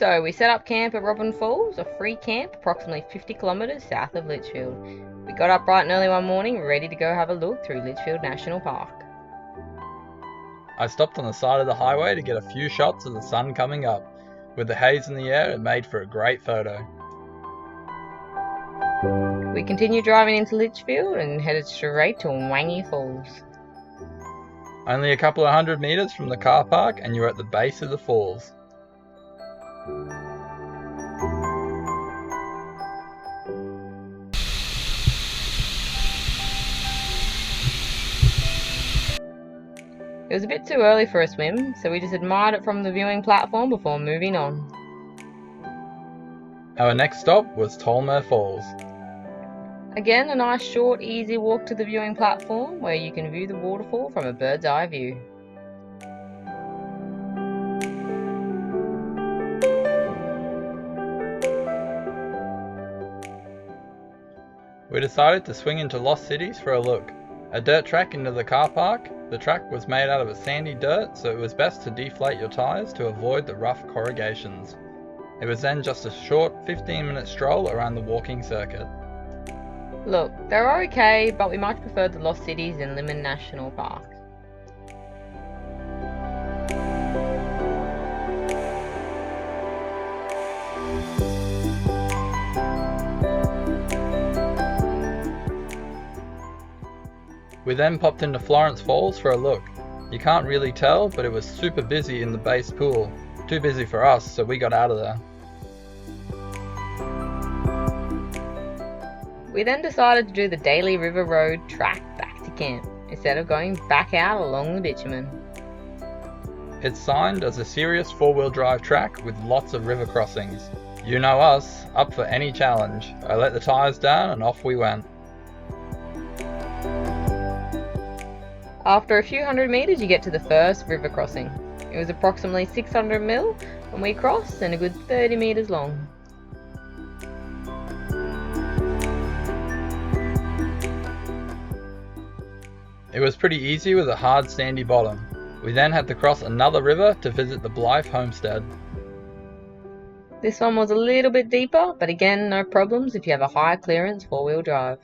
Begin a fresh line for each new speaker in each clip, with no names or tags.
So we set up camp at Robin Falls, a free camp approximately 50 kilometres south of Litchfield. We got up bright and early one morning, ready to go have a look through Litchfield National Park.
I stopped on the side of the highway to get a few shots of the sun coming up. With the haze in the air, it made for a great photo.
We continued driving into Litchfield and headed straight to Wangy Falls.
Only a couple of 100 metres from the car park and you're at the base of the falls.
It was a bit too early for a swim, so we just admired it from the viewing platform before moving on.
Our next stop was Tolmer Falls.
Again, a nice short, easy walk to the viewing platform where you can view the waterfall from a bird's eye view.
We decided to swing into Lost Cities for a look. A dirt track into the car park. The track was made out of a sandy dirt, so it was best to deflate your tyres to avoid the rough corrugations. It was then just a short 15-minute stroll around the walking circuit.
Look, they were okay, but we much preferred the Lost Cities in Limon National Park.
We then popped into Florence Falls for a look. You can't really tell, but it was super busy in the base pool. Too busy for us, so we got out of there.
We then decided to do the Daly River Road track back to camp, instead of going back out along the bitumen.
It's signed as a serious four-wheel drive track with lots of river crossings. You know us, up for any challenge. I let the tyres down and off we went.
After a few hundred metres you get to the first river crossing. It was approximately 600 mil when we crossed and a good 30 metres long.
It was pretty easy with a hard sandy bottom. We then had to cross another river to visit the Blythe homestead.
This one was a little bit deeper, but again no problems if you have a high clearance four-wheel drive.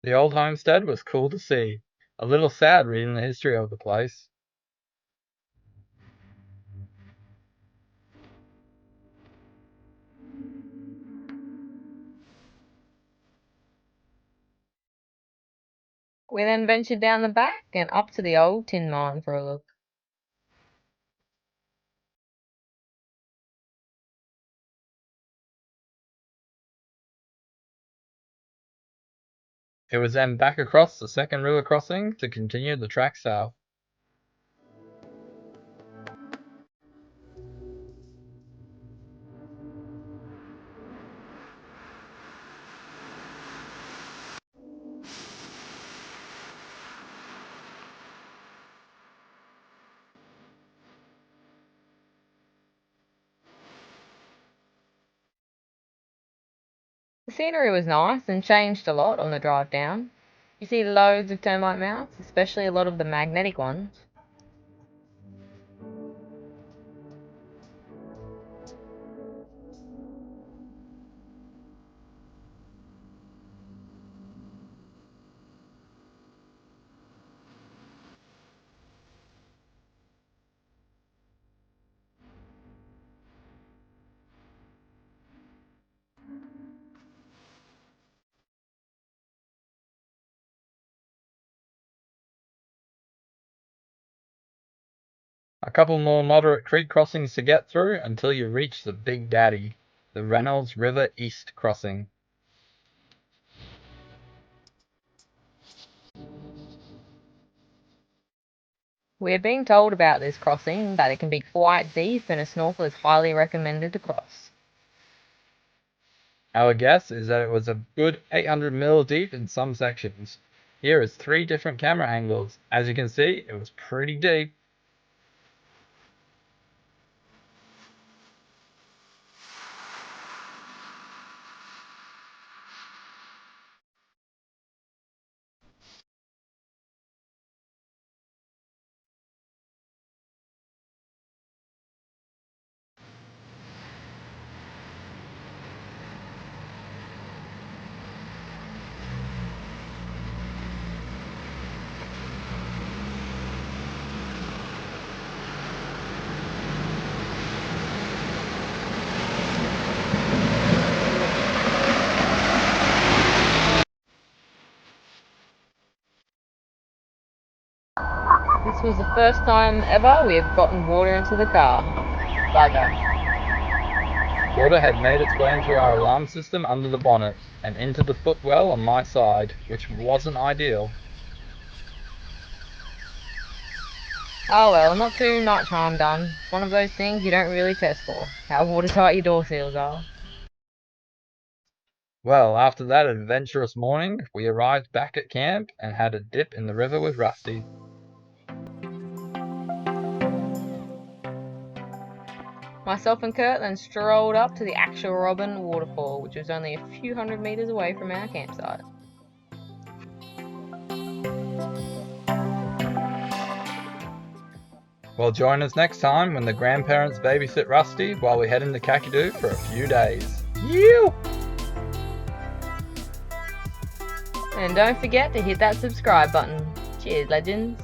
The old homestead was cool to see. A little sad reading the history of the place.
We then ventured down the back and up to the old tin mine for a look.
It was then back across the second river crossing to continue the track south.
The scenery was nice and changed a lot on the drive down. You see loads of termite mounds, especially a lot of the magnetic ones.
A couple more moderate creek crossings to get through until you reach the Big Daddy, the Reynolds River East crossing.
We had been told about this crossing, that it can be quite deep and a snorkel is highly recommended to cross.
Our guess is that it was a good 800 mil deep in some sections. Here is 3 different camera angles. As you can see, it was pretty deep.
This was the first time ever we have gotten water into the car. Bugger.
Water had made its way into our alarm system under the bonnet and into the footwell on my side, which wasn't ideal.
Oh well, not too much harm done. It's one of those things you don't really test for. How watertight your door seals are.
Well, after that adventurous morning, we arrived back at camp and had a dip in the river with Rusty.
Myself and Kurt then strolled up to the actual Robin waterfall, which was only a few hundred meters away from our campsite.
Well, join us next time when the grandparents babysit Rusty while we head into Kakadu for a few days. You!
And don't forget to hit that subscribe button. Cheers, legends!